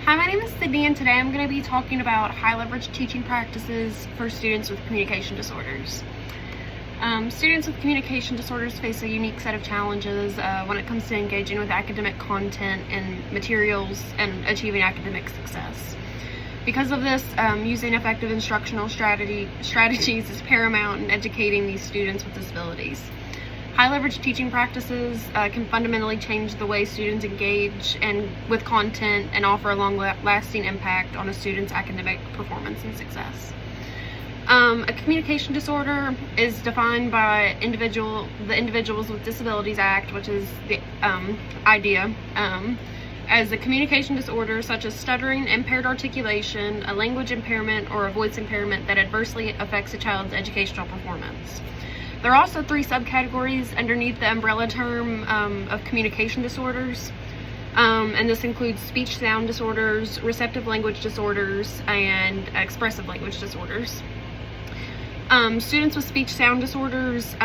Hi, my name is Sydney, and today I'm going to be talking about high-leverage teaching practices for students with communication disorders. Students with communication disorders face a unique set of challenges when it comes to engaging with academic content and materials and achieving academic success. Because of this, using effective instructional strategies is paramount in educating these students with disabilities. High-leverage teaching practices can fundamentally change the way students engage with content and offer a long-lasting impact on a student's academic performance and success. A communication disorder is defined by the Individuals with Disabilities Act, which is the IDEA, as a communication disorder such as stuttering, impaired articulation, a language impairment, or a voice impairment that adversely affects a child's educational performance. There are also three subcategories underneath the umbrella term of communication disorders, and this includes speech sound disorders, receptive language disorders, and expressive language disorders. Students with speech sound disorders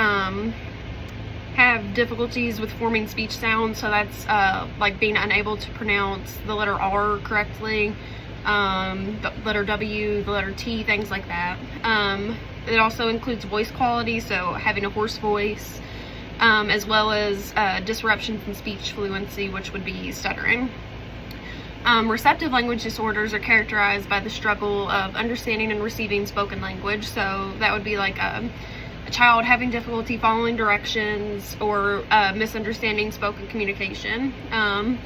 have difficulties with forming speech sounds, so that's like being unable to pronounce the letter R correctly, the letter W, the letter T, things like that. It also includes voice quality, so having a hoarse voice, as well as disruptions in speech fluency, which would be stuttering. Receptive language disorders are characterized by the struggle of understanding and receiving spoken language, so that would be like a child having difficulty following directions or misunderstanding spoken communication. And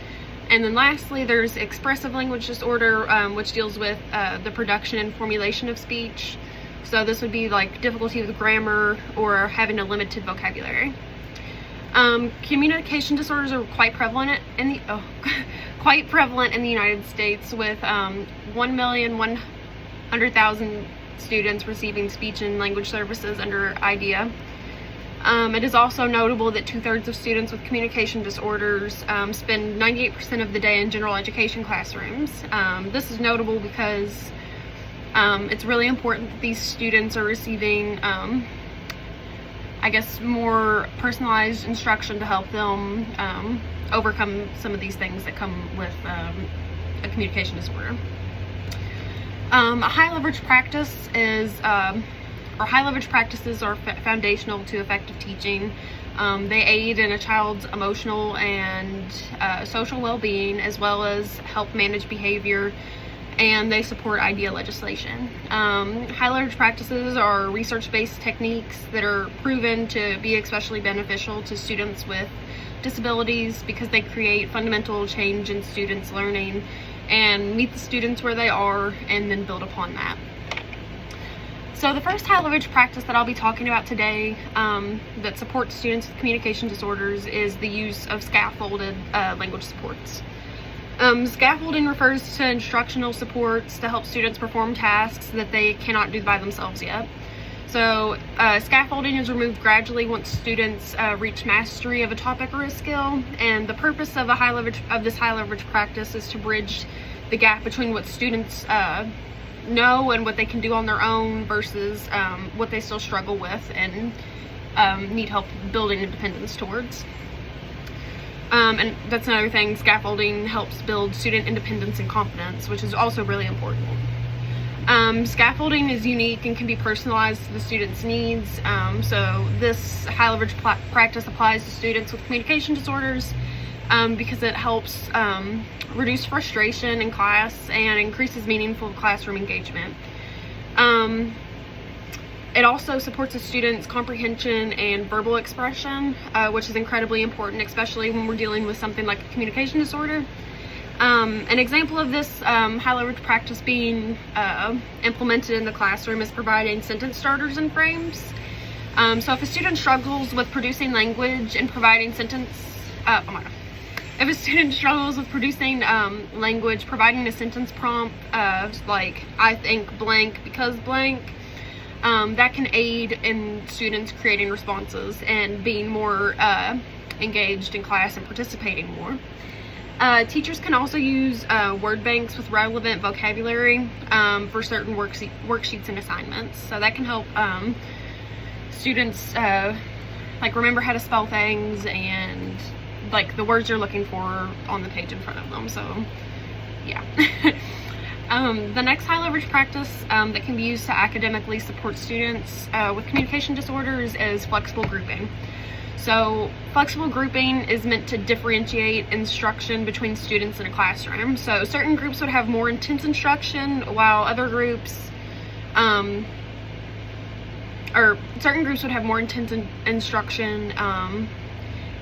then lastly, there's expressive language disorder, which deals with the production and formulation of speech. So this would be like difficulty with grammar or having a limited vocabulary. Communication disorders are quite prevalent in the United States, with 1,100,000 students receiving speech and language services under IDEA. It is also notable that 2/3 of students with communication disorders spend 98% of the day in general education classrooms. This is notable because it's really important that these students are receiving, I guess, more personalized instruction to help them overcome some of these things that come with a communication disorder. A high-leverage practice is, or high-leverage practices are foundational to effective teaching. They aid in a child's emotional and social well-being, as well as help manage behavior, and they support IDEA legislation. High-leverage practices are research-based techniques that are proven to be especially beneficial to students with disabilities because they create fundamental change in students' learning and meet the students where they are and then build upon that. So the first high-leverage practice that I'll be talking about today that supports students with communication disorders is the use of scaffolded language supports. Scaffolding refers to instructional supports to help students perform tasks that they cannot do by themselves yet. So scaffolding is removed gradually once students reach mastery of a topic or a skill, and the purpose of this high-leverage practice is to bridge the gap between what students know and what they can do on their own versus what they still struggle with and need help building independence towards. And that's another thing, scaffolding helps build student independence and confidence, which is also really important. Scaffolding is unique and can be personalized to the student's needs, so this high-leverage practice applies to students with communication disorders because it helps reduce frustration in class and increases meaningful classroom engagement. It also supports a student's comprehension and verbal expression, which is incredibly important, especially when we're dealing with something like a communication disorder. An example of this high-leverage practice being implemented in the classroom is providing sentence starters and frames. So if a student struggles with producing language and providing if a student struggles with producing language, providing a sentence prompt like "I think blank because blank," that can aid in students creating responses and being more engaged in class and participating more. Teachers can also use word banks with relevant vocabulary for certain worksheets and assignments. So that can help students like remember how to spell things and like the words you're looking for on the page in front of them. So yeah. The next high leverage practice that can be used to academically support students with communication disorders is flexible grouping. So flexible grouping is meant to differentiate instruction between students in a classroom. So certain groups would have more intense instruction, while other groups, would have more intense instruction,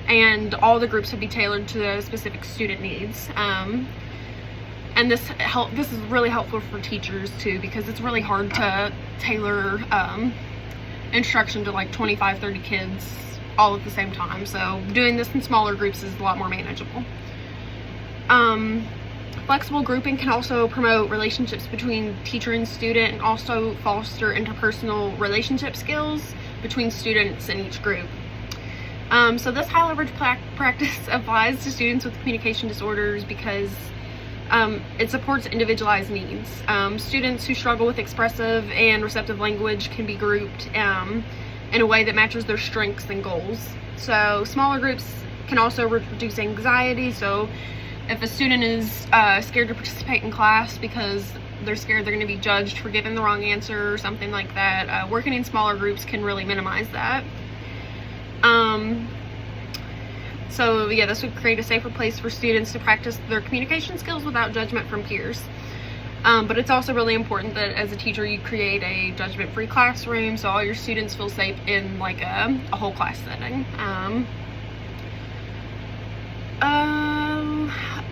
and all the groups would be tailored to the specific student needs. And this is really helpful for teachers too, because it's really hard to tailor instruction to like 25-30 kids all at the same time. So doing this in smaller groups is a lot more manageable. Flexible grouping can also promote relationships between teacher and student, and also foster interpersonal relationship skills between students in each group. So this high leverage practice applies to students with communication disorders because it supports individualized needs. Students who struggle with expressive and receptive language can be grouped in a way that matches their strengths and goals. So smaller groups can also reduce anxiety. So if a student is scared to participate in class because they're scared they're going to be judged for giving the wrong answer or something like that, working in smaller groups can really minimize that. So yeah, this would create a safer place for students to practice their communication skills without judgment from peers. But it's also really important that as a teacher you create a judgment-free classroom so all your students feel safe in like a whole class setting.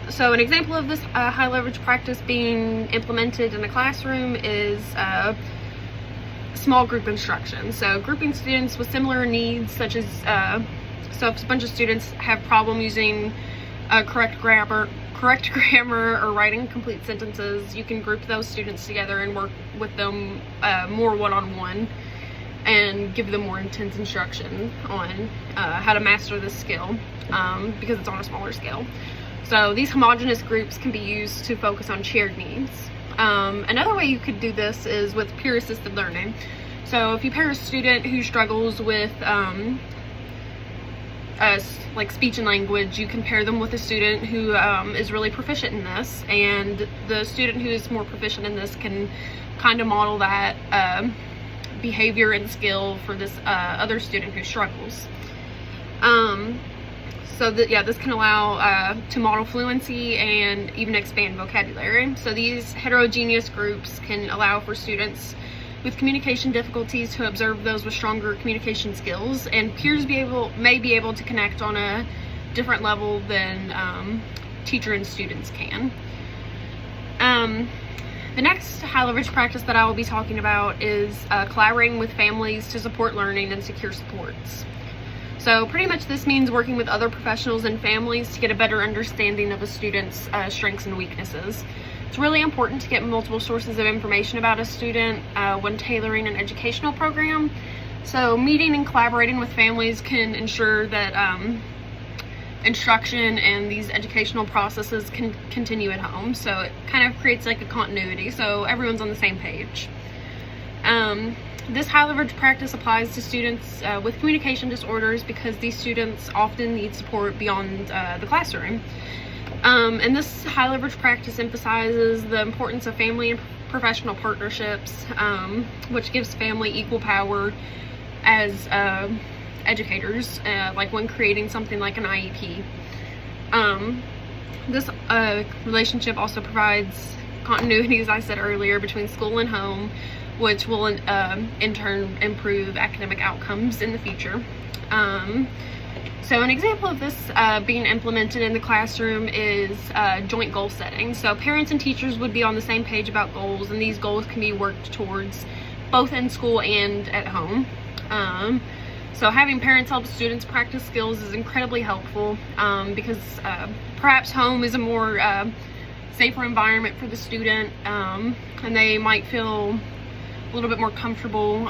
So an example of this high leverage practice being implemented in a classroom is small group instruction. So grouping students with similar needs, such as so if a bunch of students have problem using correct grammar or writing complete sentences, you can group those students together and work with them more one-on-one and give them more intense instruction on how to master this skill because it's on a smaller scale. So these homogeneous groups can be used to focus on shared needs. Another way you could do this is with peer-assisted learning. So if you pair a student who struggles with like speech and language, you can pair them with a student who is really proficient in this, and the student who is more proficient in this can kind of model that behavior and skill for this other student who struggles. So this can allow to model fluency and even expand vocabulary. So these heterogeneous groups can allow for students with communication difficulties to observe those with stronger communication skills, and peers may be able to connect on a different level than teacher and students can. The next high leverage practice that I will be talking about is collaborating with families to support learning and secure supports. So pretty much this means working with other professionals and families to get a better understanding of a student's strengths and weaknesses. It's really important to get multiple sources of information about a student when tailoring an educational program. So meeting and collaborating with families can ensure that instruction and these educational processes can continue at home. So it kind of creates like a continuity, so everyone's on the same page. This high leverage practice applies to students with communication disorders because these students often need support beyond the classroom. And this high leverage practice emphasizes the importance of family and professional partnerships, which gives family equal power as educators, like when creating something like an IEP. This relationship also provides continuity, as I said earlier, between school and home, which will in turn improve academic outcomes in the future. So an example of this being implemented in the classroom is joint goal setting. So parents and teachers would be on the same page about goals, and these goals can be worked towards both in school and at home. So having parents help students practice skills is incredibly helpful because perhaps home is a more safer environment for the student, and they might feel a little bit more comfortable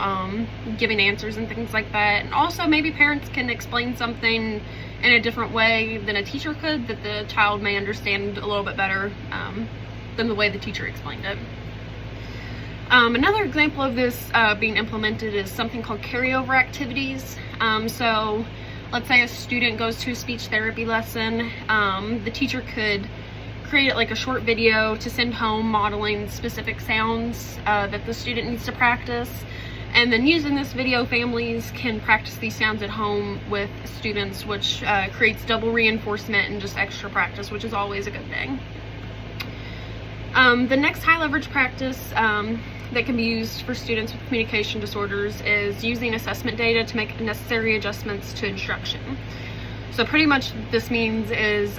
giving answers and things like that. And also maybe parents can explain something in a different way than a teacher could that the child may understand a little bit better than the way the teacher explained it. Another example of this being implemented is something called carryover activities. So let's say a student goes to a speech therapy lesson. The teacher could create like a short video to send home modeling specific sounds that the student needs to practice. And then using this video, families can practice these sounds at home with students, which creates double reinforcement and just extra practice, which is always a good thing. The next high leverage practice that can be used for students with communication disorders is using assessment data to make necessary adjustments to instruction. So pretty much this means is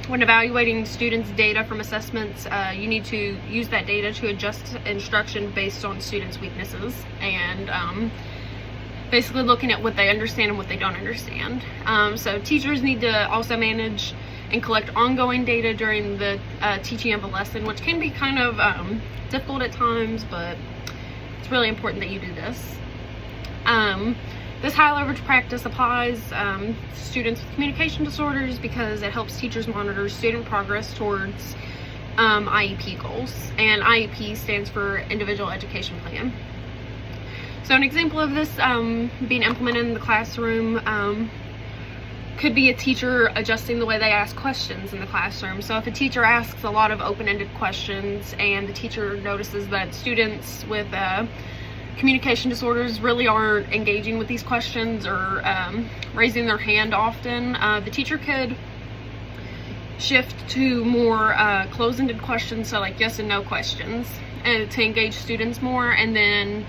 when evaluating students' data from assessments, you need to use that data to adjust instruction based on students' weaknesses, and basically looking at what they understand and what they don't understand. So teachers need to also manage and collect ongoing data during the teaching of a lesson, which can be kind of difficult at times, but it's really important that you do this. This high leverage practice applies to students with communication disorders because it helps teachers monitor student progress towards IEP goals, and IEP stands for Individual Education Plan. So an example of this being implemented in the classroom could be a teacher adjusting the way they ask questions in the classroom. So if a teacher asks a lot of open-ended questions and the teacher notices that students with communication disorders really aren't engaging with these questions or raising their hand often, the teacher could shift to more closed-ended questions, so like yes and no questions, and to engage students more, and then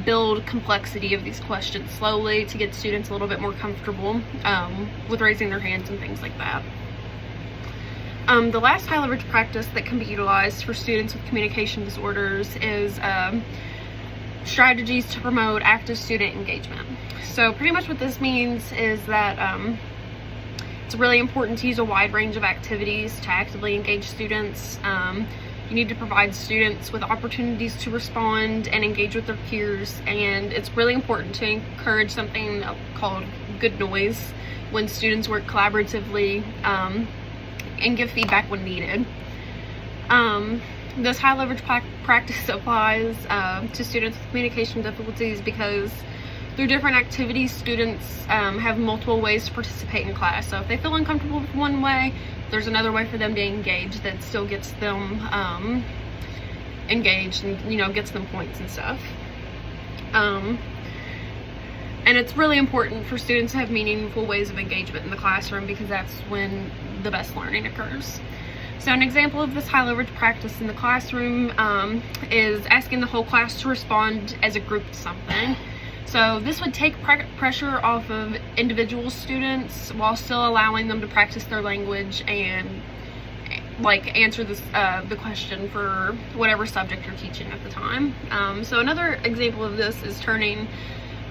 build complexity of these questions slowly to get students a little bit more comfortable with raising their hands and things like that. The last high leverage practice that can be utilized for students with communication disorders is strategies to promote active student engagement. So pretty much what this means is that it's really important to use a wide range of activities to actively engage students. You need to provide students with opportunities to respond and engage with their peers, and it's really important to encourage something called good noise when students work collaboratively and give feedback when needed. This high leverage practice applies to students with communication difficulties because through different activities, students have multiple ways to participate in class. So if they feel uncomfortable with one way, there's another way for them to engage that still gets them engaged and, you know, gets them points and stuff. And it's really important for students to have meaningful ways of engagement in the classroom because that's when the best learning occurs. So an example of this high leverage practice in the classroom is asking the whole class to respond as a group to something. So this would take pressure off of individual students while still allowing them to practice their language and like answer this, the question for whatever subject you're teaching at the time. So another example of this is turning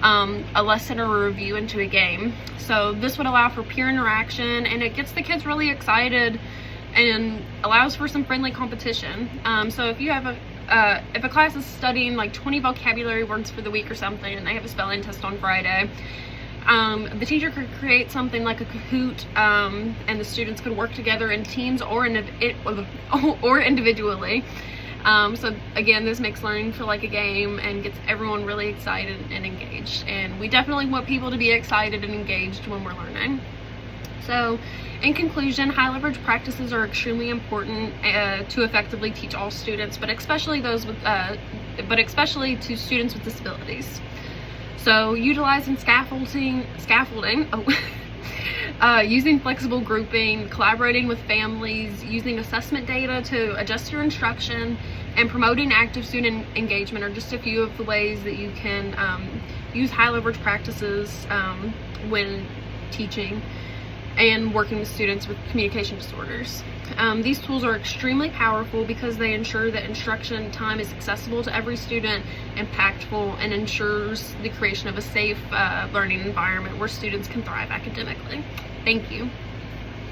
a lesson or a review into a game. So this would allow for peer interaction, and it gets the kids really excited and allows for some friendly competition. So if you have if a class is studying like 20 vocabulary words for the week or something and they have a spelling test on Friday, the teacher could create something like a Kahoot, and the students could work together in teams or individually. So again, this makes learning feel like a game and gets everyone really excited and engaged, and we definitely want people to be excited and engaged when we're learning. So in conclusion, high leverage practices are extremely important to effectively teach all students, but especially those with especially to students with disabilities. So utilizing scaffolding, using flexible grouping, collaborating with families, using assessment data to adjust your instruction, and promoting active student engagement are just a few of the ways that you can use high leverage practices when teaching and working with students with communication disorders. These tools are extremely powerful because they ensure that instruction time is accessible to every student, impactful, and ensures the creation of a safe learning environment where students can thrive academically. Thank you.